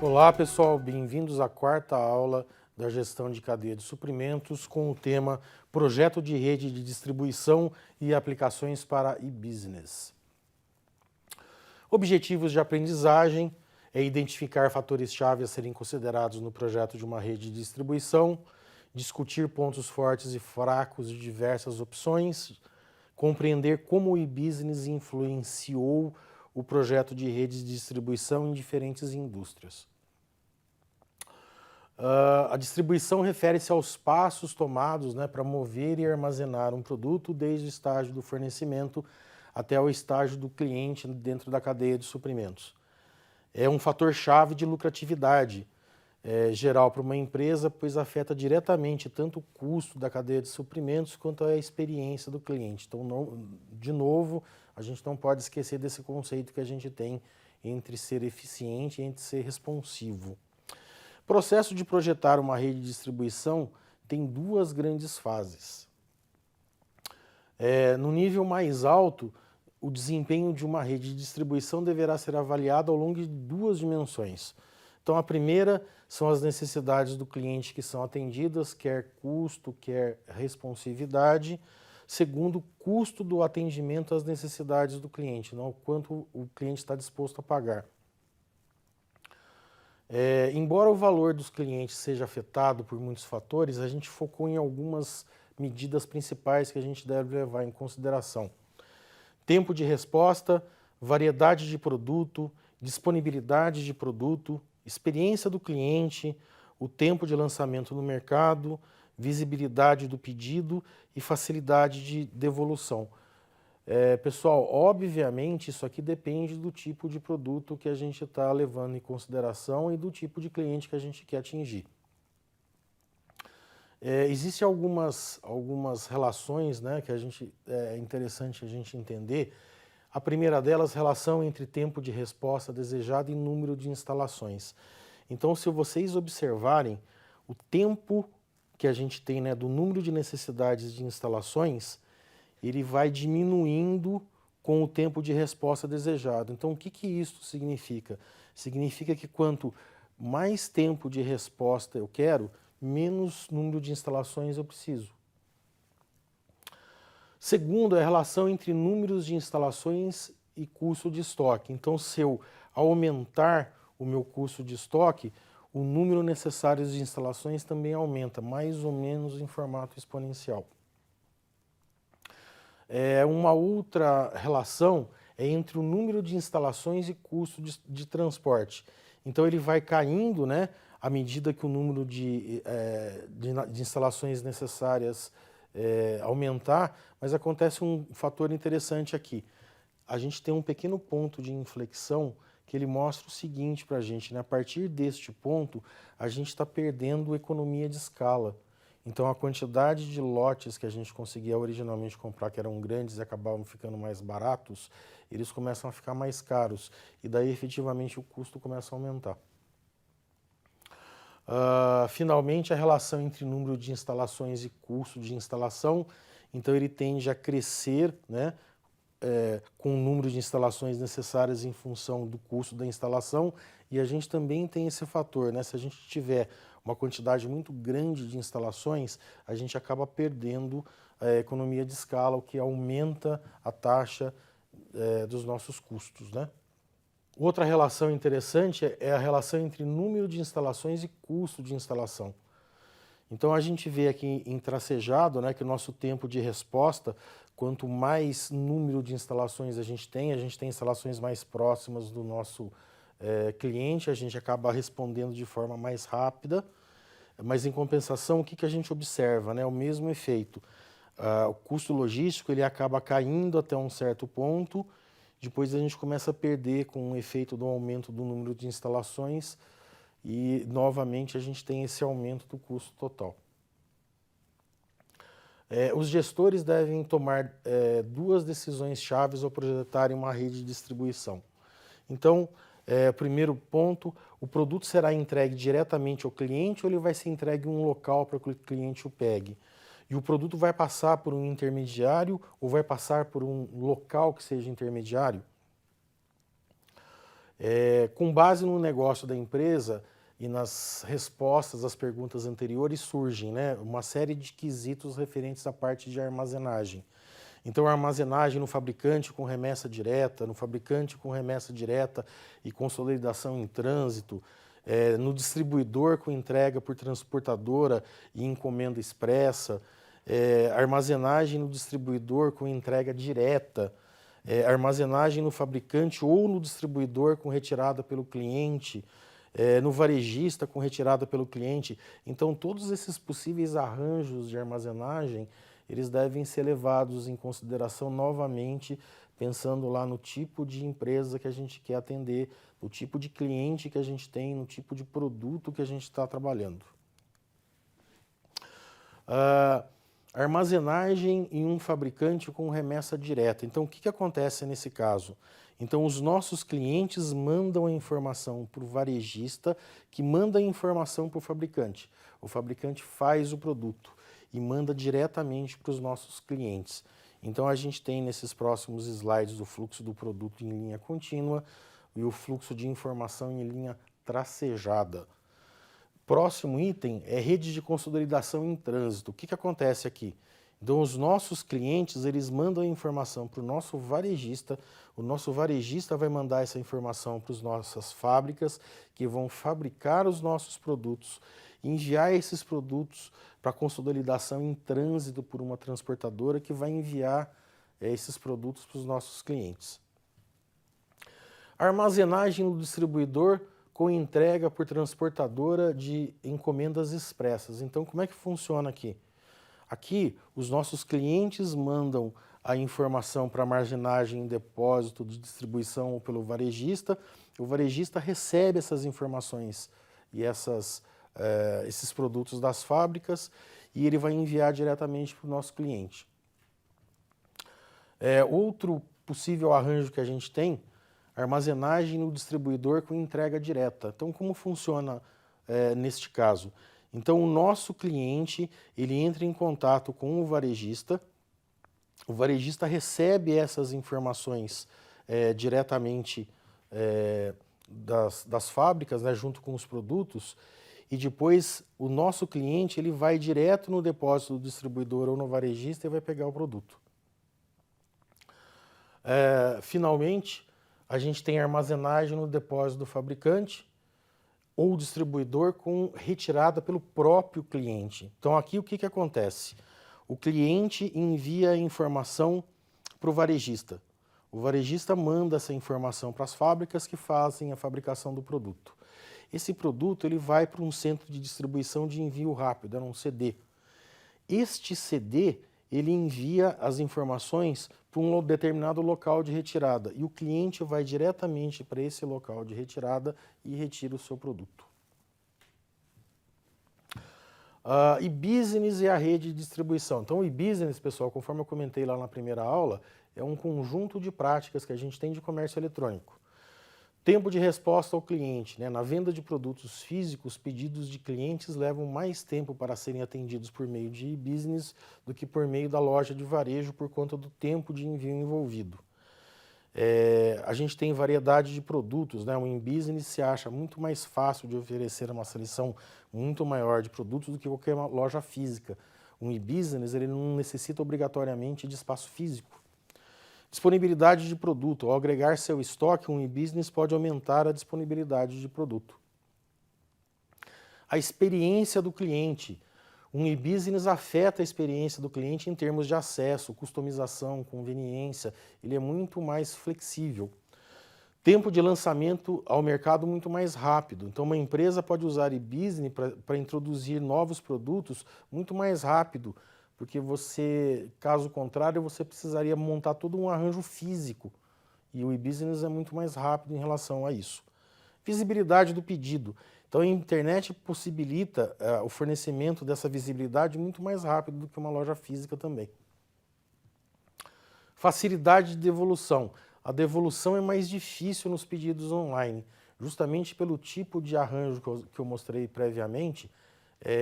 Olá pessoal, bem-vindos à quarta aula da gestão de cadeia de suprimentos com o tema Projeto de rede de distribuição e aplicações para e-business. Objetivos de aprendizagem é identificar fatores-chave a serem considerados no projeto de uma rede de distribuição, discutir pontos fortes e fracos de diversas opções, compreender como o e-business influenciou o projeto de redes de distribuição em diferentes indústrias. A distribuição refere-se aos passos tomados para mover e armazenar um produto desde o estágio do fornecimento até o estágio do cliente dentro da cadeia de suprimentos. É um fator-chave de lucratividade geral para uma empresa, pois afeta diretamente tanto o custo da cadeia de suprimentos quanto a experiência do cliente. Então, de novo, a gente não pode esquecer desse conceito que a gente tem entre ser eficiente e entre ser responsivo. O processo de projetar uma rede de distribuição tem duas grandes fases. No nível mais alto, o desempenho de uma rede de distribuição deverá ser avaliado ao longo de duas dimensões. Então, a primeira são as necessidades do cliente que são atendidas, quer custo, quer responsividade. Segundo, o custo do atendimento às necessidades do cliente, não o quanto o cliente está disposto a pagar. Embora o valor dos clientes seja afetado por muitos fatores, a gente focou em algumas medidas principais que a gente deve levar em consideração. Tempo de resposta, variedade de produto, disponibilidade de produto, experiência do cliente, o tempo de lançamento no mercado, visibilidade do pedido e facilidade de devolução. Pessoal, obviamente isso aqui depende do tipo de produto que a gente está levando em consideração e do tipo de cliente que a gente quer atingir. Existem algumas relações que é interessante a gente entender. A primeira delas, relação entre tempo de resposta desejado e número de instalações. Então, se vocês observarem, o tempo que a gente tem do número de necessidades de instalações, ele vai diminuindo com o tempo de resposta desejado. Então, o que isso significa? Significa que quanto mais tempo de resposta eu quero, menos número de instalações eu preciso. Segundo, é a relação entre números de instalações e custo de estoque. Então, se eu aumentar o meu custo de estoque, o número necessário de instalações também aumenta, mais ou menos em formato exponencial. Uma outra relação é entre o número de instalações e custo de transporte. Então, ele vai caindo à medida que o número de instalações necessárias aumentar, mas acontece um fator interessante aqui. A gente tem um pequeno ponto de inflexão que ele mostra o seguinte para a gente, a partir deste ponto, a gente está perdendo economia de escala. Então, a quantidade de lotes que a gente conseguia originalmente comprar, que eram grandes e acabavam ficando mais baratos, eles começam a ficar mais caros. E daí, efetivamente, o custo começa a aumentar. Finalmente, a relação entre número de instalações e custo de instalação. Então, ele tende a crescer com o número de instalações necessárias em função do custo da instalação. E a gente também tem esse fator, se a gente tiver uma quantidade muito grande de instalações, a gente acaba perdendo a economia de escala, o que aumenta a taxa dos nossos custos. Outra relação interessante é a relação entre número de instalações e custo de instalação. Então, a gente vê aqui em tracejado que o nosso tempo de resposta, quanto mais número de instalações a gente tem instalações mais próximas do nosso cliente, a gente acaba respondendo de forma mais rápida, mas em compensação, o que a gente observa? O mesmo efeito. O custo logístico ele acaba caindo até um certo ponto, depois a gente começa a perder com o efeito do aumento do número de instalações e, novamente, a gente tem esse aumento do custo total. Os gestores devem tomar duas decisões chaves ao projetarem uma rede de distribuição. Então, primeiro ponto, o produto será entregue diretamente ao cliente ou ele vai ser entregue em um local para que o cliente o pegue? E o produto vai passar por um intermediário ou vai passar por um local que seja intermediário? Com base no negócio da empresa e nas respostas às perguntas anteriores surgem, né, uma série de quesitos referentes à parte de armazenagem. Então, a armazenagem no fabricante com remessa direta, no fabricante com remessa direta e consolidação em trânsito, no distribuidor com entrega por transportadora e encomenda expressa, armazenagem no distribuidor com entrega direta, armazenagem no fabricante ou no distribuidor com retirada pelo cliente, no varejista com retirada pelo cliente. Então, todos esses possíveis arranjos de armazenagem, eles devem ser levados em consideração novamente, pensando lá no tipo de empresa que a gente quer atender, no tipo de cliente que a gente tem, no tipo de produto que a gente está trabalhando. Armazenagem em um fabricante com remessa direta. Então, o que acontece nesse caso? Então, os nossos clientes mandam a informação para o varejista, que manda a informação para o fabricante. O fabricante faz o produto e manda diretamente para os nossos clientes. Então, a gente tem nesses próximos slides o fluxo do produto em linha contínua e o fluxo de informação em linha tracejada. Próximo item é rede de consolidação em trânsito. O que acontece aqui? Então, os nossos clientes, eles mandam a informação para o nosso varejista vai mandar essa informação para as nossas fábricas, que vão fabricar os nossos produtos, enviar esses produtos para consolidação em trânsito por uma transportadora que vai enviar esses produtos para os nossos clientes. Armazenagem no distribuidor com entrega por transportadora de encomendas expressas. Então, como é que funciona aqui? Aqui, os nossos clientes mandam a informação para armazenagem em depósito de distribuição pelo varejista, o varejista recebe essas informações e esses produtos das fábricas e ele vai enviar diretamente para o nosso cliente. Outro possível arranjo que a gente tem, armazenagem no distribuidor com entrega direta. Então, como funciona neste caso? Então, o nosso cliente, ele entra em contato com o varejista recebe essas informações diretamente das fábricas, né, junto com os produtos, e depois o nosso cliente ele vai direto no depósito do distribuidor ou no varejista e vai pegar o produto. Finalmente, a gente tem armazenagem no depósito do fabricante ou distribuidor com retirada pelo próprio cliente. Então, aqui o que acontece? O cliente envia a informação para o varejista. O varejista manda essa informação para as fábricas que fazem a fabricação do produto. Esse produto ele vai para um centro de distribuição de envio rápido, é um CD. Este CD ele envia as informações para um determinado local de retirada e o cliente vai diretamente para esse local de retirada e retira o seu produto. E-business é a rede de distribuição. Então, o e-business, pessoal, conforme eu comentei lá na primeira aula, é um conjunto de práticas que a gente tem de comércio eletrônico. Tempo de resposta ao cliente, né? Na venda de produtos físicos, pedidos de clientes levam mais tempo para serem atendidos por meio de e-business do que por meio da loja de varejo por conta do tempo de envio envolvido. A gente tem variedade de produtos, né? O e-business se acha muito mais fácil de oferecer uma seleção muito maior de produtos do que qualquer loja física. Um e-business ele não necessita obrigatoriamente de espaço físico. Disponibilidade de produto. Ao agregar seu estoque, um e-business pode aumentar a disponibilidade de produto. A experiência do cliente. Um e-business afeta a experiência do cliente em termos de acesso, customização, conveniência. Ele é muito mais flexível. Tempo de lançamento ao mercado muito mais rápido. Então, uma empresa pode usar e-business para introduzir novos produtos muito mais rápido, porque você, caso contrário, você precisaria montar todo um arranjo físico. E o e-business é muito mais rápido em relação a isso. Visibilidade do pedido. Então, a internet possibilita o fornecimento dessa visibilidade muito mais rápido do que uma loja física também. Facilidade de devolução. A devolução é mais difícil nos pedidos online, justamente pelo tipo de arranjo que eu mostrei previamente.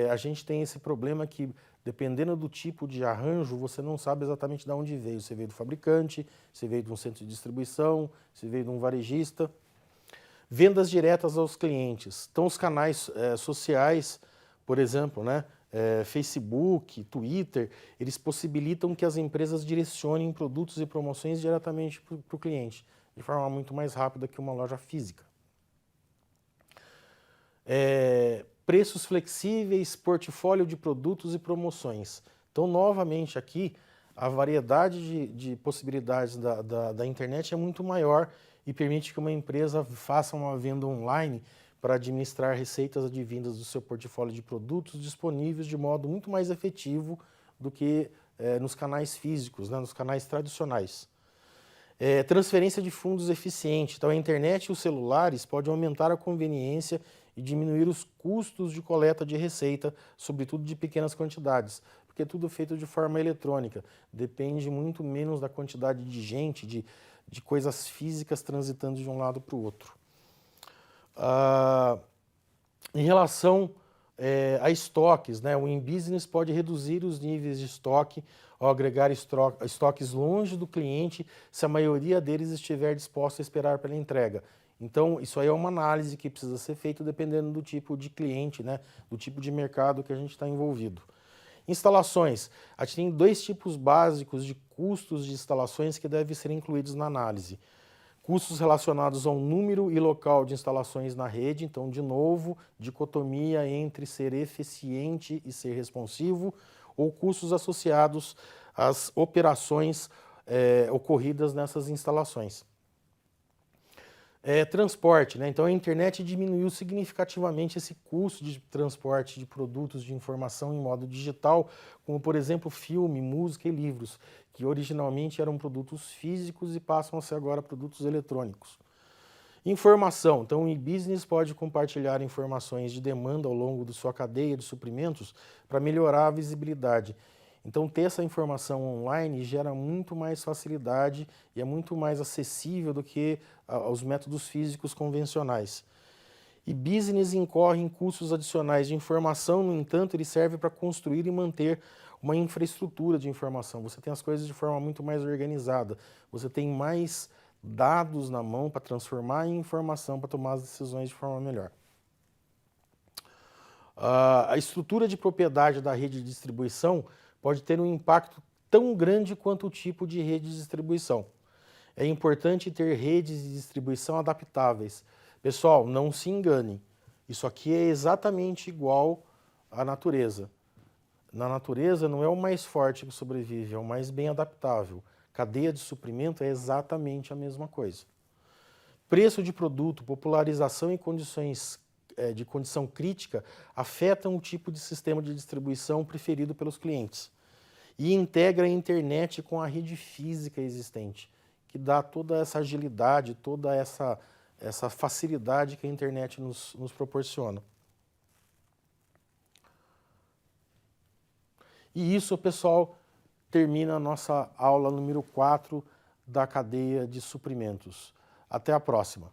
A gente tem esse problema que, dependendo do tipo de arranjo, você não sabe exatamente de onde veio. Se veio do fabricante, se veio de um centro de distribuição, se veio de um varejista. Vendas diretas aos clientes. Então, os canais sociais, por exemplo, né, Facebook, Twitter, eles possibilitam que as empresas direcionem produtos e promoções diretamente para o cliente, de forma muito mais rápida que uma loja física. Preços flexíveis, portfólio de produtos e promoções. Então, novamente aqui, a variedade de possibilidades da internet é muito maior e permite que uma empresa faça uma venda online para administrar receitas advindas do seu portfólio de produtos disponíveis de modo muito mais efetivo do que nos canais físicos, né, nos canais tradicionais. Transferência de fundos eficiente. Então, a internet e os celulares podem aumentar a conveniência e diminuir os custos de coleta de receita, sobretudo de pequenas quantidades, porque é tudo feito de forma eletrônica. Depende muito menos da quantidade de gente, de coisas físicas transitando de um lado para o outro. Em relação a estoques, né, o in-business pode reduzir os níveis de estoque ao agregar estoques longe do cliente se a maioria deles estiver disposta a esperar pela entrega. Então, isso aí é uma análise que precisa ser feita dependendo do tipo de cliente, né, do tipo de mercado que a gente está envolvido. Instalações. A gente tem dois tipos básicos de custos de instalações que devem ser incluídos na análise. Custos relacionados ao número e local de instalações na rede, então, de novo, dicotomia entre ser eficiente e ser responsivo, ou custos associados às operações ocorridas nessas instalações. Transporte, né? Então a internet diminuiu significativamente esse custo de transporte de produtos de informação em modo digital, como por exemplo filme, música e livros, que originalmente eram produtos físicos e passam a ser agora produtos eletrônicos. Informação, então o e-business pode compartilhar informações de demanda ao longo de sua cadeia de suprimentos para melhorar a visibilidade. Então, ter essa informação online gera muito mais facilidade e é muito mais acessível do que os métodos físicos convencionais. E business incorre em custos adicionais de informação, no entanto, ele serve para construir e manter uma infraestrutura de informação. Você tem as coisas de forma muito mais organizada, você tem mais dados na mão para transformar em informação para tomar as decisões de forma melhor. A estrutura de propriedade da rede de distribuição pode ter um impacto tão grande quanto o tipo de rede de distribuição. É importante ter redes de distribuição adaptáveis. Pessoal, não se enganem, isso aqui é exatamente igual à natureza. Na natureza não é o mais forte que sobrevive, é o mais bem adaptável. Cadeia de suprimento é exatamente a mesma coisa. Preço de produto, popularização e condições de condição crítica afetam o tipo de sistema de distribuição preferido pelos clientes e integra a internet com a rede física existente, que dá toda essa agilidade, toda essa facilidade que a internet nos proporciona. E isso, pessoal, termina a nossa aula número 4 da cadeia de suprimentos. Até a próxima.